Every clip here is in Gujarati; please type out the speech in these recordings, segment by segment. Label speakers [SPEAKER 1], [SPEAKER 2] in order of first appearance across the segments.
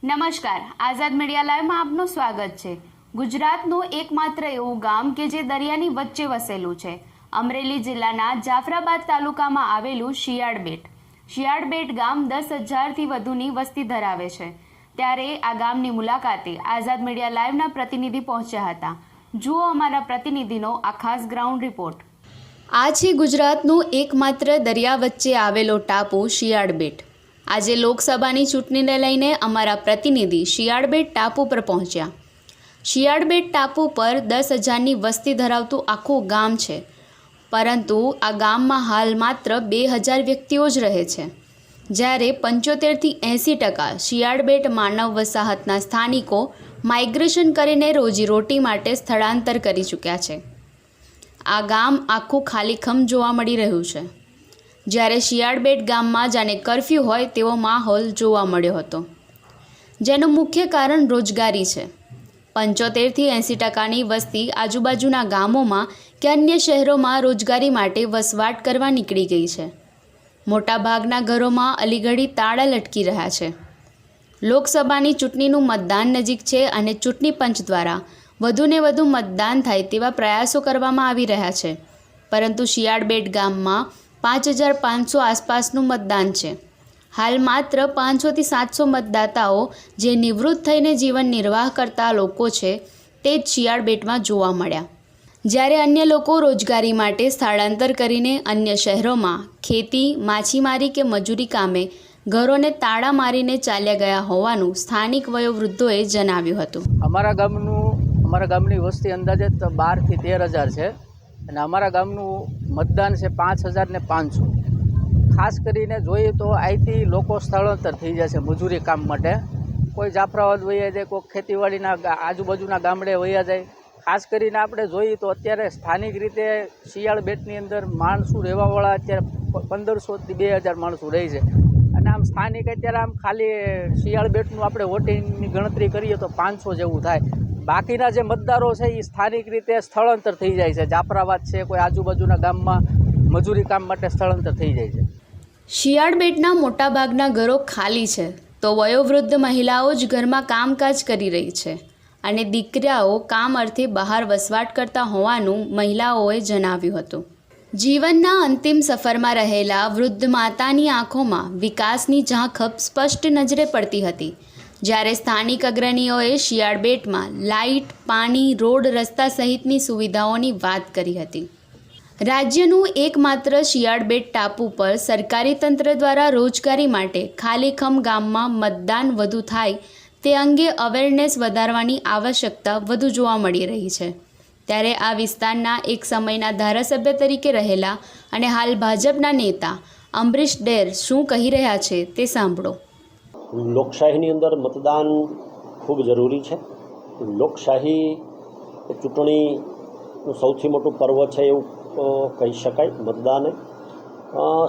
[SPEAKER 1] નમસ્કાર, આઝાદ મીડિયા લાઈવમાં આપનું સ્વાગત છે। ગુજરાતનું એકમાત્ર એવું ગામ કે જે દરિયાની વચ્ચે વસેલું છે। અમરેલી જિલ્લાના જાફરાબાદ તાલુકામાં આવેલું શિયાળબેટ ગામ 10,000થી વધુની વસ્તી ધરાવે છે। ત્યારે આ ગામની મુલાકાતે આઝાદ મીડિયા લાઈવના પ્રતિનિધિ પહોંચ્યા હતા। જુઓ અમારા પ્રતિનિધિનો આ ખાસ ગ્રાઉન્ડ રિપોર્ટ। આ છે ગુજરાતનું એકમાત્ર દરિયા વચ્ચે આવેલો ટાપુ શિયાળબેટ। આજે લોકસભાની ચૂંટણીને લઈને અમારા પ્રતિનિધિ શિયાળબેટ ટાપુ પર પહોંચ્યા। શિયાળબેટ ટાપુ પર 10,000ની વસ્તી ધરાવતું આખું ગામ છે, પરંતુ આ ગામમાં હાલ માત્ર 2,000 વ્યક્તિઓ જ રહે છે, જ્યારે 75થી 80% શિયાળબેટ માનવ વસાહતના સ્થાનિકો માઇગ્રેશન કરીને રોજીરોટી માટે સ્થળાંતર કરી ચૂક્યા છે। આ ગામ આખું ખાલીખમ જોવા મળી રહ્યું છે, જ્યારે શિયાળબેટ ગામમાં જાણે કર્ફ્યુ હોય તેવો માહોલ જોવા મળ્યો હતો, જેનું મુખ્ય કારણ રોજગારી છે। 75થી 80%ની વસ્તી આજુબાજુના ગામોમાં કે અન્ય શહેરોમાં રોજગારી માટે વસવાટ કરવા નીકળી ગઈ છે। મોટાભાગના ઘરોમાં અલીઘડી તાળા લટકી રહ્યા છે। લોકસભાની ચૂંટણીનું મતદાન નજીક છે અને ચૂંટણી પંચ દ્વારા વધુને વધુ મતદાન થાય તેવા પ્રયાસો કરવામાં આવી રહ્યા છે, પરંતુ શિયાળબેટ ગામમાં 5,500 આસપાસનું મતદાન છે। હાલ માત્ર 500થી 700 મતદાતાઓ જે નિવૃત્ત થઈને જીવન નિર્વાહ કરતા લોકો છે તે જ શિયાળબેટમાં જોવા મળ્યા, જ્યારે અન્ય લોકો રોજગારી માટે સ્થળાંતર કરીને અન્ય શહેરોમાં ખેતી, માછીમારી કે મજૂરી કામે ઘરોને તાળા મારીને ચાલ્યા ગયા હોવાનું સ્થાનિક વયોવૃદ્ધોએ જણાવ્યું હતું।
[SPEAKER 2] અમારા ગામની વસ્તી અંદાજે 12,000થી 13,000 છે અને અમારા ગામનું મતદાન છે 5,500। ખાસ કરીને જોઈએ તો અહીંથી લોકો સ્થળાંતર થઈ જાય છે મજૂરી કામ માટે। કોઈ જાફરાબાદ વયા જાય, કોઈ ખેતીવાડીના આજુબાજુના ગામડે વયા જાય। ખાસ કરીને આપણે જોઈએ તો અત્યારે સ્થાનિક રીતે શિયાળબેટની અંદર માણસો રહેવાવાળા અત્યારે 1,500થી 2,000 માણસો રહે છે, અને આમ સ્થાનિક અત્યારે આમ ખાલી શિયાળબેટનું આપણે વોટિંગની ગણતરી કરીએ તો 500 જેવું થાય। બાકીના જે મતદારો છે એ સ્થાનિક રીતે સ્થળાંતર થઈ જાય છે, જાફરાબાદ છે, કોઈ આજુબાજુના ગામમાં મજૂરી કામ માટે સ્થળાંતર થઈ જાય છે।
[SPEAKER 1] શિયાળબેટના મોટાભાગના ઘરો ખાલી છે, તો વયોવૃદ્ધ મહિલાઓ જ ઘરમાં કામકાજ કરી રહી છે અને દીકરાઓ કામ અર્થે બહાર વસવાટ કરતા હોવાનું મહિલાઓએ જણાવ્યું હતું। જીવનના અંતિમ સફરમાં રહેલા વૃદ્ધ માતાની આંખોમાં વિકાસની ઝાંખપ સ્પષ્ટ નજરે પડતી હતી, જ્યારે સ્થાનિક અગ્રણીઓએ શિયાળબેટમાં લાઇટ, પાણી, રોડ, રસ્તા સહિતની સુવિધાઓની વાત કરી હતી। રાજ્યનું એકમાત્ર શિયાળબેટ ટાપુ પર સરકારી તંત્ર દ્વારા રોજગારી માટે ખાલીખમ ગામમાં મતદાન વધુ થાય તે અંગે અવેરનેસ વધારવાની આવશ્યકતા વધુ જોવા મળી રહી છે। ત્યારે આ વિસ્તારના એક સમયના ધારાસભ્ય તરીકે રહેલા અને હાલ ભાજપના નેતા અમરીશ ડેર શું કહી રહ્યા છે તે સાંભળો।
[SPEAKER 3] લોકશાહીની અંદર મતદાન ખૂબ જરૂરી છે। લોકશાહી ચૂંટણીનું સૌથી મોટું પર્વ છે એવું કહી શકાય। મતદાન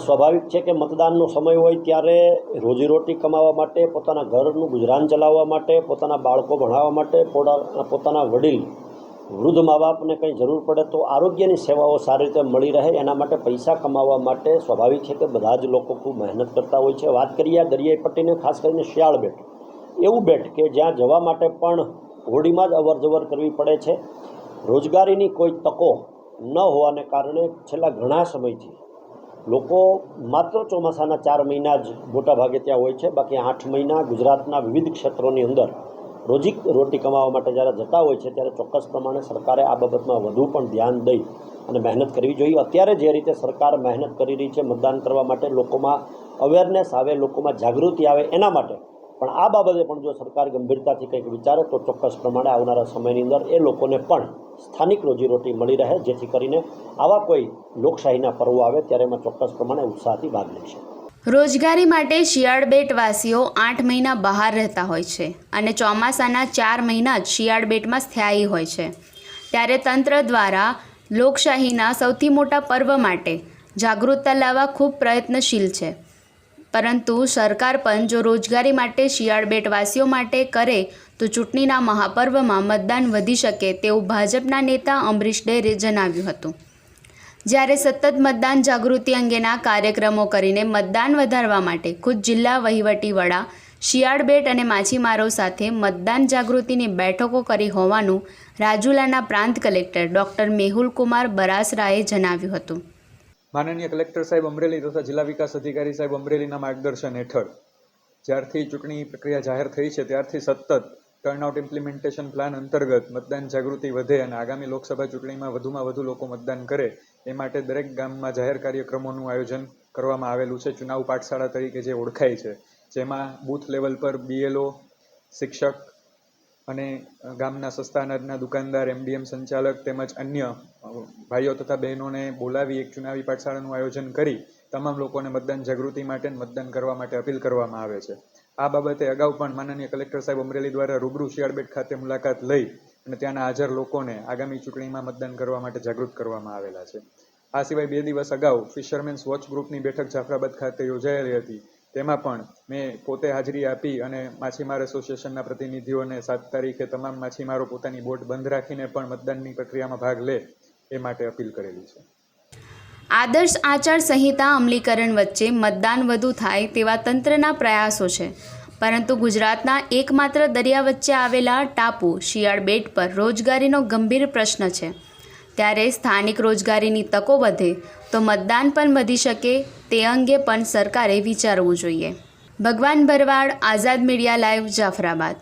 [SPEAKER 3] સ્વાભાવિક છે કે મતદાનનો સમય હોય ત્યારે રોજીરોટી કમાવા માટે, પોતાના ઘરનું ગુજરાન ચલાવવા માટે, પોતાના બાળકો ભણાવવા માટે, પોતાના વડીલ વૃદ્ધ મા બાપને કંઈ જરૂર પડે તો આરોગ્યની સેવાઓ સારી રીતે મળી રહે એના માટે પૈસા કમાવા માટે સ્વાભાવિક છે કે બધા જ લોકો ખૂબ મહેનત કરતા હોય છે। વાત કરીએ દરિયાઈ પટ્ટીને, ખાસ કરીને શિયાળબેટ એવું બેટ કે જ્યાં જવા માટે પણ હોડીમાં જ અવરજવર કરવી પડે છે। રોજગારીની કોઈ તકો ન હોવાને કારણે છેલ્લા ઘણા સમયથી લોકો માત્ર ચોમાસાના 4 મહિના જ મોટાભાગે ત્યાં હોય છે, બાકી 8 મહિના ગુજરાતના વિવિધ ક્ષેત્રોની અંદર રોટી કમાવા માટે જ્યારે જતા હોય છે ત્યારે ચોક્કસ પ્રમાણે સરકારે આ બાબતમાં વધુ પણ ધ્યાન દઈ અને મહેનત કરવી જોઈએ। અત્યારે જે રીતે સરકાર મહેનત કરી રહી છે મતદાન કરવા માટે, લોકોમાં અવેરનેસ આવે, લોકોમાં જાગૃતિ આવે એના માટે, પણ આ બાબતે પણ જો સરકાર ગંભીરતાથી કંઈક વિચારે તો ચોક્કસ પ્રમાણે આવનારા સમયની અંદર એ લોકોને પણ સ્થાનિક રોજીરોટી મળી રહે, જેથી કરીને આવા કોઈ લોકશાહીના પર્વો આવે ત્યારે એમાં ચોક્કસ પ્રમાણે ઉત્સાહથી ભાગ લેશે।
[SPEAKER 1] રોજગારી માટે શિયાળબેટ વાસીઓ 8 મહિના બહાર રહેતા હોય છે અને ચોમાસાના 4 મહિના જ શિયાળબેટમાં સ્થાયી હોય છે। ત્યારે તંત્ર દ્વારા લોકશાહીના સૌથી મોટા પર્વ માટે જાગૃતતા લાવવા ખૂબ પ્રયત્નશીલ છે, પરંતુ સરકાર પણ જો રોજગારી માટે શિયાળબેટ વાસીઓ માટે કરે તો ચૂંટણીના મહાપર્વમાં મતદાન વધી શકે તેવું ભાજપના નેતા અમરીશ ડેરે જણાવ્યું હતું। જ્યારે સતત મતદાન જાગૃતિ અંગેના કાર્યક્રમો કરીને મતદાન વધારવા માટે ખુદ જિલ્લા વહીવટી વડા શિયાળ બેટ અને માછીમારો સાથે મતદાન જાગૃતિની બેઠકો કરી હોવાનું રાજુલાના પ્રાંત કલેક્ટર ડૉક્ટર મેહુલ કુમાર બરાસરાએ જણાવ્યું હતું.
[SPEAKER 4] માનનીય કલેક્ટર સાહેબ અમરેલી તથા જિલ્લા વિકાસ અધિકારી સાહેબ અમરેલીના માર્ગદર્શન હેઠળ જ્યારથી ચૂંટણી પ્રક્રિયા જાહેર થઈ છે ત્યારથી સતત ટર્નઆઉટ ઇમ્પ્લિમેન્ટેશન પ્લાન અંતર્ગત મતદાન જાગૃતિ વધે અને આગામી લોકસભા ચૂંટણીમાં વધુમાં વધુ લોકો મતદાન કરે એ માટે દરેક ગામમાં જાહેર કાર્યક્રમોનું આયોજન કરવામાં આવેલું છે. ચુનાવ પાઠશાળા તરીકે જે ઓળખાય છે, જેમાં બૂથ લેવલ પર BLO, શિક્ષક અને ગામના સસ્તા અનાજના દુકાનદાર, MDM સંચાલક તેમજ અન્ય ભાઈઓ તથા બહેનોને બોલાવી એક ચુનાવી પાઠશાળાનું આયોજન કરી તમામ લોકોને મતદાન જાગૃતિ માટે મતદાન કરવા માટે અપીલ કરવામાં આવે છે. આ બાબતે અગાઉ પણ માનનીય કલેક્ટર સાહેબ અમરેલી દ્વારા રૂબરૂ શિયાળબેટ ખાતે મુલાકાત લઈ અને ત્યાંના હાજર લોકોને આગામી ચૂંટણીમાં મતદાન કરવા માટે જાગૃત કરવામાં આવેલા છે. આ સિવાય 2 દિવસ અગાઉ ફિશરમેન્સ વોચ ગ્રુપની બેઠક જાફરાબાદ ખાતે યોજાયેલી હતી. તેમાં પણ મેં પોતે હાજરી આપી અને માછીમાર એસોસિએશનના પ્રતિનિધિઓને 7 તારીખે તમામ માછીમારો પોતાની બોટ બંધ રાખીને પણ મતદાનની પ્રક્રિયામાં ભાગ લે એ માટે અપીલ કરેલી છે.
[SPEAKER 1] આદર્શ આચાર સંહિતા અમલીકરણ વચ્ચે મતદાન વધુ થાય તેવા તંત્રના પ્રયાસો છે, પરંતુ ગુજરાતના એકમાત્ર દરિયા વચ્ચે આવેલા ટાપુ શિયાળ બેટ પર રોજગારીનો ગંભીર પ્રશ્ન છે. ત્યારે સ્થાનિક રોજગારીની તકો વધે તો મતદાન પણ વધી શકે તે અંગે પણ સરકારે વિચારવું જોઈએ. ભગવાન ભરવાડ, આઝાદ મીડિયા લાઈવ, જાફરાબાદ.